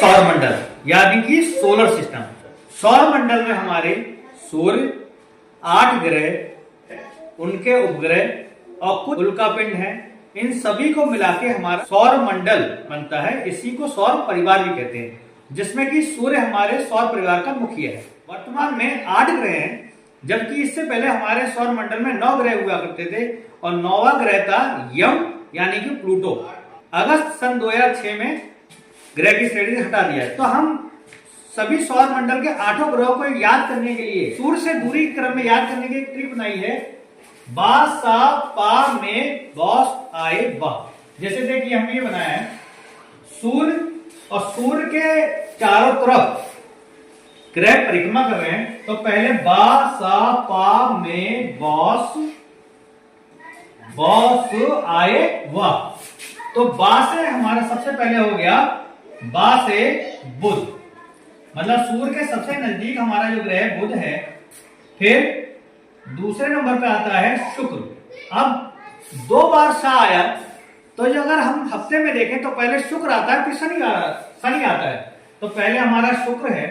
सौर मंडल यानी कि सोलर सिस्टम। सौर मंडल में हमारे सूर्य, 8 ग्रह, उनके उपग्रह और कुछ उल्कापिंड हैं। इन सभी को मिला के हमारा सौर मंडल बनता है। इसी को सौर परिवार भी कहते हैं, जिसमें कि सूर्य हमारे सौर परिवार का मुखिया है। वर्तमान में 8 ग्रह हैं, जबकि इससे पहले हमारे सौर मंडल में 9 ग्रह हुआ करते थे और 9वां ग्रह था यम यानी कि प्लूटो। अगस्त सन 2006 में ग्रह की श्रेणी से हटा दिया है। तो हम सभी सौर मंडल के 8 ग्रहों को याद करने के लिए सूर्य से दूरी के क्रम में याद करने की एक ट्रिक बनाई है। बा सा पा में बॉस आए बा। जैसे देखिए हमने ये बनाया है सूर्य, और सूर्य के चारों तरफ ग्रह परिक्रमा कर रहे हैं। तो पहले बा सा पा में बॉस आए वाह। तो बा से हमारा सबसे पहले हो गया बा से बुध, मतलब सूर्य के सबसे नजदीक हमारा जो ग्रह बुध है। फिर दूसरे नंबर पे आता है शुक्र। अब 2 बार सा आया, तो जो अगर हम हफ्ते में देखें तो पहले शुक्र आता है, फिर शनि आता है। तो पहले हमारा शुक्र है,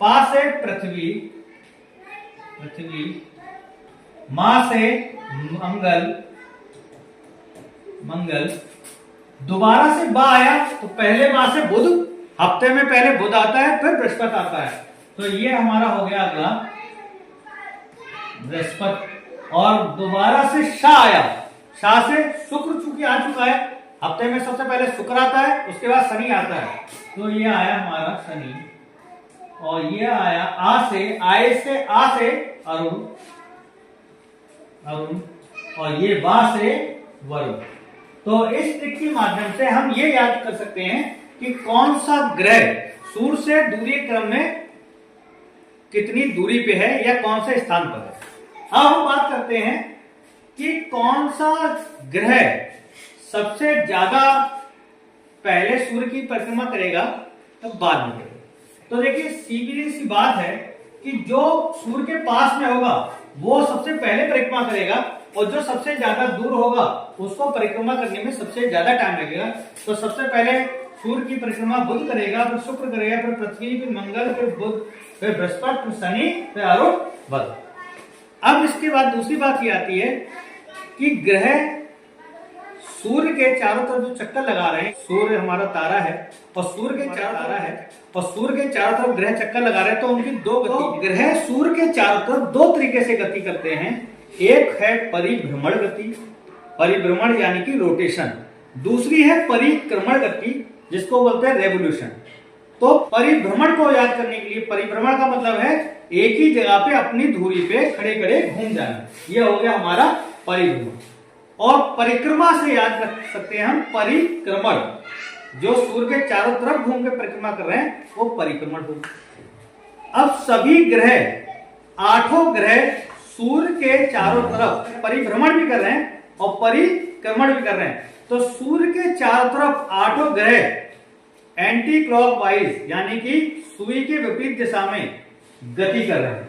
पा से पृथ्वी, मां से मंगल, दोबारा से बा आया, तो पहले बा से बुध, हफ्ते में पहले बुध आता है, फिर बृहस्पति आता है। तो ये हमारा हो गया अगला बृहस्पति। और दोबारा से शाह आया, शाह से शुक्र चूंकि आ चुका है, हफ्ते में सबसे पहले शुक्र आता है, उसके बाद शनि आता है। तो ये आया हमारा शनि, और ये आया आए से अरुण, और ये बा से वरुण। तो इस ट्रिक के माध्यम से हम ये याद कर सकते हैं कि कौन सा ग्रह सूर्य से दूरी क्रम में कितनी दूरी पे है या कौन से स्थान पर है। अब हम बात करते हैं कि कौन सा ग्रह सबसे ज्यादा पहले सूर्य की परिक्रमा करेगा तब बाद में करेगा। तो देखिए सीधी सी बात है कि जो सूर्य के पास में होगा वो सबसे पहले परिक्रमा करेगा, और जो सबसे ज्यादा दूर होगा उसको परिक्रमा करने में सबसे ज्यादा टाइम लगेगा। तो सबसे पहले सूर्य की परिक्रमा बुध करेगा, फिर शुक्र करेगा, फिर पृथ्वी, फिर मंगल, फिर बुध, फिर बृहस्पति, फिर शनि, फिर अरुण, बुध। अब इसके बाद दूसरी बात ये आती है कि ग्रह सूर्य के चारों तरफ जो चक्कर लगा रहे हैं, सूर्य हमारा तारा है और सूर्य के चारों तरफ ग्रह चक्कर लगा रहे हैं, तो उनकी 2 गति। ग्रह सूर्य के चारों तरफ 2 तरीके से गति करते हैं। एक है परिभ्रमण गति, परिभ्रमण यानी कि रोटेशन। दूसरी है परिक्रमण गति, जिसको बोलते हैं रेवोल्यूशन। तो परिभ्रमण को याद करने के लिए, परिभ्रमण का मतलब है एक ही जगह पे अपनी धुरी पे खड़े खड़े घूम जाना, यह हो गया हमारा परिभ्रमण। और परिक्रमा से याद रख सकते हैं हम परिक्रमण, जो सूर्य के चारों तरफ घूम के परिक्रमा कर रहे हैं वो परिक्रमण होगा। अब सभी ग्रह 8 ग्रह सूर्य के चारों तरफ परिभ्रमण भी कर रहे हैं और परिक्रमण भी कर रहे हैं। तो सूर्य के चारों तरफ 8 ग्रह एंटी क्लॉकवाइज यानी कि सुई के विपरीत दिशा में गति कर रहे हैं।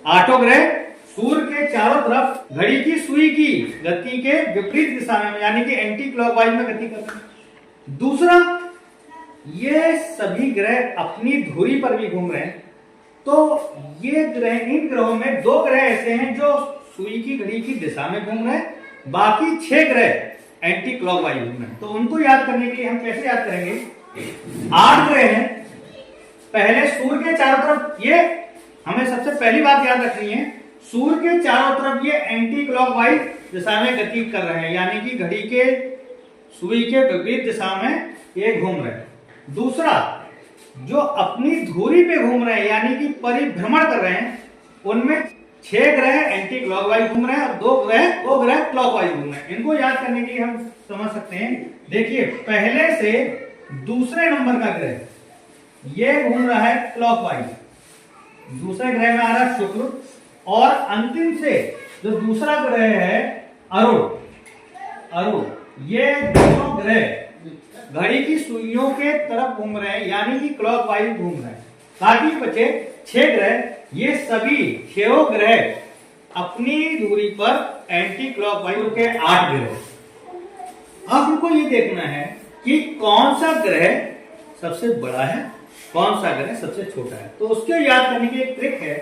8 ग्रह सूर्य के चारों तरफ घड़ी की सुई की गति के विपरीत दिशा में यानी कि एंटी क्लॉकवाइज में गति कर रहे हैं। दूसरा, ये सभी ग्रह अपनी धुरी पर भी घूम रहे हैं। तो ये ग्रह, इन ग्रहों में 2 ग्रह ऐसे हैं जो सुई की घड़ी की दिशा में घूम रहे हैं, बाकी 6 ग्रह एंटी क्लॉकवाइज घूम रहे हैं। तो उनको याद करने के लिए हम कैसे याद करेंगे? 8 ग्रह हैं, पहले सूर्य के चारों तरफ, ये हमें सबसे पहली बात याद रखनी है, सूर्य के चारों तरफ ये एंटी क्लॉकवाइज दिशा में गति कर रहे हैं, यानी कि घड़ी के सुई के विपरीत दिशा में ये घूम रहे हैं। दूसरा, जो अपनी धुरी पे घूम रहे हैं यानी कि परिभ्रमण कर रहे हैं, उनमें 6 ग्रह एंटी क्लॉकवाइज घूम रहे हैं और 2 ग्रह क्लॉकवाइज घूम रहे हैं। इनको याद करने के लिए हम समझ सकते हैं, देखिए पहले से दूसरे नंबर का ग्रह ये घूम रहा है क्लॉकवाइज, दूसरे ग्रह में आ रहा है शुक्र, और अंतिम से जो दूसरा ग्रह है अरुण, ये दोनों ग्रह घड़ी की सुइयों के तरफ घूम रहे हैं यानी कि क्लॉकवाइज घूम रहे हैं। बाकी बचे 6 ग्रह, ये सभी 6 ग्रह अपनी दूरी पर एंटी क्लॉकवाइज के 8 ग्रह। अब हमको ये देखना है कि कौन सा ग्रह सबसे बड़ा है, कौन सा ग्रह सबसे छोटा है। तो उसको याद करने की एक ट्रिक है।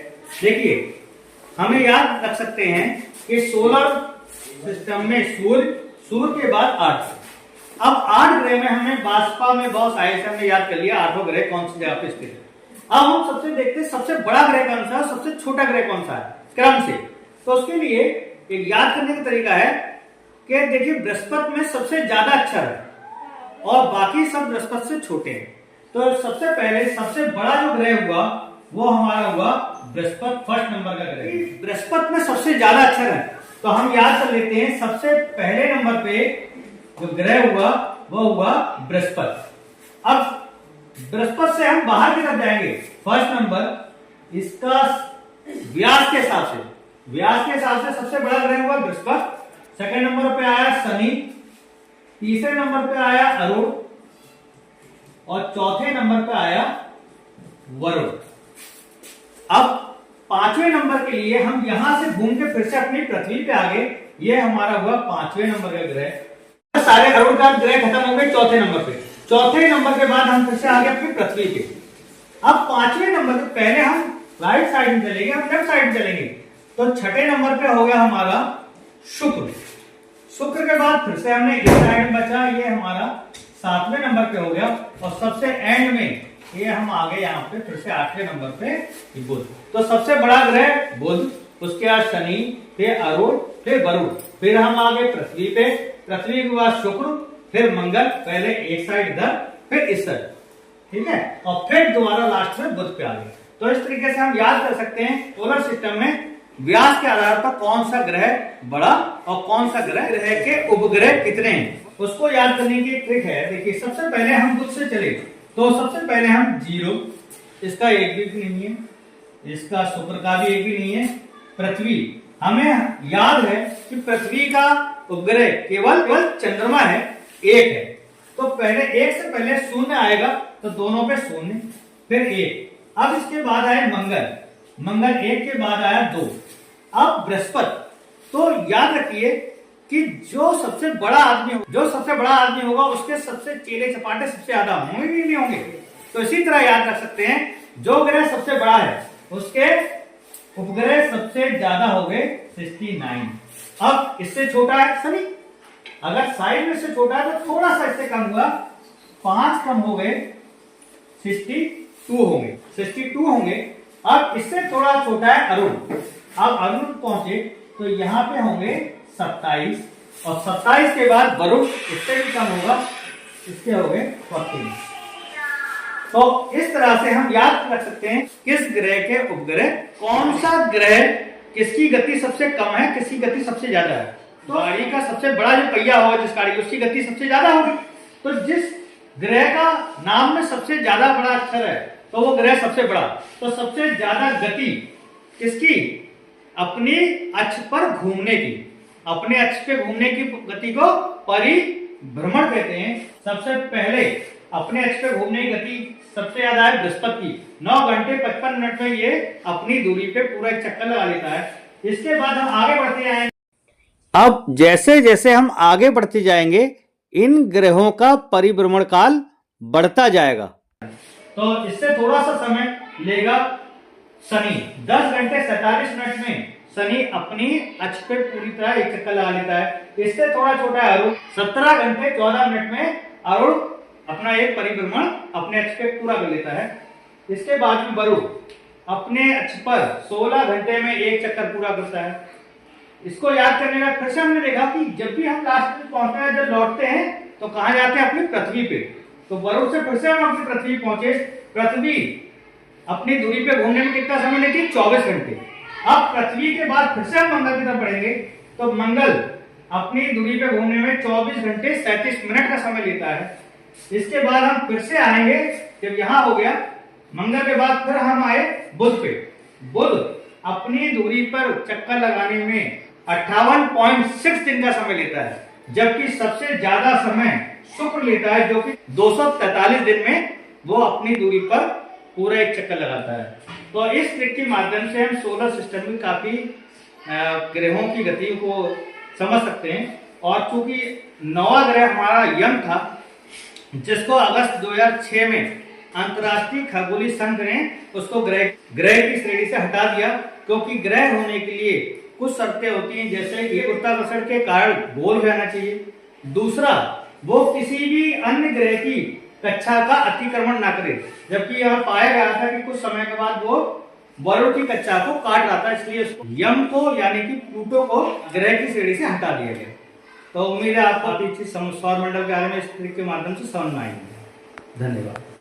देखिए, हमें याद रख सकते हैं कि सोलर सिस्टम में सूर्य के बाद 8। अब 8 ग्रह में हमें भाजपा में बहुत आए से हमने याद कर लिया 8 ग्रह कौन सी जगह पे स्थित है। अब हम सबसे देखते हैं सबसे बड़ा ग्रह कौन सा है, सबसे छोटा ग्रह कौन सा है क्रम से। तो उसके लिए एक याद करने का तरीका है कि देखिए, बृहस्पति में सबसे ज्यादा अक्षर है और बाकी सब बृहस्पति से छोटे हैं। तो सबसे पहले सबसे बड़ा जो ग्रह हुआ वो हमारा हुआ बृहस्पति, फर्स्ट नंबर का ग्रह। बृहस्पति में सबसे ज्यादा अक्षर है, तो हम याद कर लेते हैं सबसे पहले नंबर पे जो ग्रह हुआ वो हुआ बृहस्पति। अब बृहस्पति से हम बाहर की तरफ जाएंगे। फर्स्ट नंबर इसका व्यास के हिसाब से सबसे बड़ा ग्रह हुआ बृहस्पति। सेकंड नंबर पे आया शनि, तीसरे नंबर पे आया अरुण और चौथे नंबर पे आया वरुण। अब पांचवें नंबर के लिए हम यहां से घूम के फिर से अपनी पृथ्वी पे आ गए। ये हमारा हुआ पांचवें नंबर का ग्रह। सारे अरुण का ग्रह खत्म हो गए चौथे नंबर पे। चौथे नंबर के बाद हम फिर से आ गए अपनी पृथ्वी पे। अब पांचवें नंबर पे पहले हम राइट साइड में चलेंगे, हम लेफ्ट साइड में चलेंगे। तो छठे नंबर पे हो गया हमारा शुक्र। शुक्र के बाद फिर से हमने इस साइड में बचा, ये हमारा सातवें नंबर पे हो गया। और सबसे एंड में ये हम आ गए यहाँ पे फिर से आठवें नंबर पे बुध। तो सबसे बड़ा ग्रह बुध, उसके बाद शनि, फिर अरुण, फिर वरुण, फिर हम आ गए पृथ्वी पे। पृथ्वी के बाद शुक्र, फिर मंगल, पहले एक साइड इधर फिर इस साइड, ठीक है, और फिर दोबारा लास्ट में बुध पे आ गए। तो इस तरीके से हम याद कर सकते हैं सोलर सिस्टम में व्यास के आधार पर कौन सा ग्रह बड़ा और कौन सा ग्रह के उपग्रह कितने हैं, उसको याद करने की ट्रिक है। देखिए, सबसे पहले हम बुध से चले तो सबसे पहले हम 0, इसका एक भी नहीं है, इसका शुक्र का भी एक भी नहीं है। पृथ्वी, हमें याद है कि पृथ्वी का उपग्रह केवल चंद्रमा है, एक है। तो पहले एक से पहले शून्य आएगा तो दोनों पे शून्य, फिर 1। अब इसके बाद आए मंगल 1 के बाद आया 2। अब बृहस्पति। तो याद रखिए कि जो सबसे बड़ा आदमी होगा उसके सबसे चेले चपाटे सबसे ज्यादा होंगे भी नहीं होंगे। तो इसी तरह याद रख सकते हैं जो ग्रह सबसे बड़ा है उसके उपग्रह सबसे ज्यादा हो गए 69। अब इससे छोटा है शनि, अगर साइड में से छोटा है तो थोड़ा सा इससे कम हुआ, 5 कम हो गए 62 होंगे। अब इससे थोड़ा छोटा है अरुण। अब अरुण पहुंचे तो यहाँ पे होंगे 27 और 27 के बाद वरुण, इससे भी कम होगा, इसके हो गए 14। तो इस तरह से हम याद रख सकते हैं किस ग्रह के उपग्रह, कौन सा ग्रह किसकी गति सबसे कम है, किसकी गति सबसे ज्यादा है। तो गाड़ी का सबसे बड़ा जो पहिया होगा जिस गाड़ी की, उसकी गति सबसे ज्यादा होगी। तो जिस ग्रह का नाम में सबसे ज्यादा बड़ा अक्षर है तो वो ग्रह सबसे बड़ा। तो सबसे ज्यादा गति किसकी, अपनी अक्ष पर घूमने की, अपने अक्ष पे घूमने की गति को परिभ्रमण कहते हैं। सबसे पहले अपने अक्ष पे घूमने की गति सबसे ज्यादा है बृहस्पति की, 9 घंटे 55 मिनट में ये अपनी दूरी पे पूरा एक चक्कर लगा लेता है। इसके बाद हम आगे बढ़ते जाएंगे। अब जैसे जैसे हम आगे बढ़ते जाएंगे इन ग्रहों का परिभ्रमण काल बढ़ता जाएगा। तो इससे थोड़ा सा समय लेगा शनि, 10 घंटे 47 मिनट में शनि अपनी अक्ष पे पूरी तरह एक चक्कर लगा लेता है। इससे थोड़ा छोटा है अरुण, 17 घंटे 14 मिनट में अरुण अपना एक परिभ्रमण अपने अक्ष पे पूरा कर लेता है। इसके बाद में वरुण अपने अक्ष पर 16 घंटे में एक चक्कर पूरा करता है। इसको याद करने का फिर से हमने देखा कि जब भी हम लास्ट में पहुंचते हैं, जब लौटते हैं तो कहां जाते हैं, अपनी पृथ्वी पे। तो वरुण से फिर से हम अपनी पृथ्वी पहुंचे। पृथ्वी अपनी दूरी पे घूमने में कितना समय लेती है, 24 घंटे। अब पृथ्वी के बाद फिर से हम मंगल की तरफ बढ़ेंगे तो मंगल अपनी दूरी पे घूमने में 24 घंटे 37 मिनट का समय लेता है। इसके बाद हम फिर से आएंगे, जब यहां हो गया मंगल के बाद फिर हम आए बुध पे। बुध अपनी दूरी पर चक्कर लगाने में 58.6 दिन का समय लेता है, जबकि सबसे ज्यादा समय शुक्र लेता है जो कि 243 दिन में वो अपनी दूरी पर पूरा एक चक्कर लगाता है। तो इस ट्रिक के माध्यम से हम सोलर सिस्टम में काफी ग्रहों की गति को समझ सकते हैं। और चूंकि 9वां ग्रह हमारा यम था, जिसको अगस्त 2006 में अंतर्राष्ट्रीय खगोलीय संघ ने उसको ग्रह की श्रेणी से हटा दिया, क्योंकि ग्रह होने के लिए कुछ शर्तें होती हैं, जैसे कि गुरुत्वाकर्षण के कारण गोल हो जाना चाहिए, दूसरा वो किसी भी अन्य ग्रह की कक्षा का अतिक्रमण ना करे, जबकि यह पाया गया था कि कुछ समय के बाद वो वरुण की कक्षा को काट रहा था, इसलिए उसको यम को यानी कि प्लूटो को ग्रह की श्रेणी से हटा दिया गया। तो उम्मीद है आपको सौर मंडल के बारे में इस ट्रिक के माध्यम से समझ में आएंगे। धन्यवाद।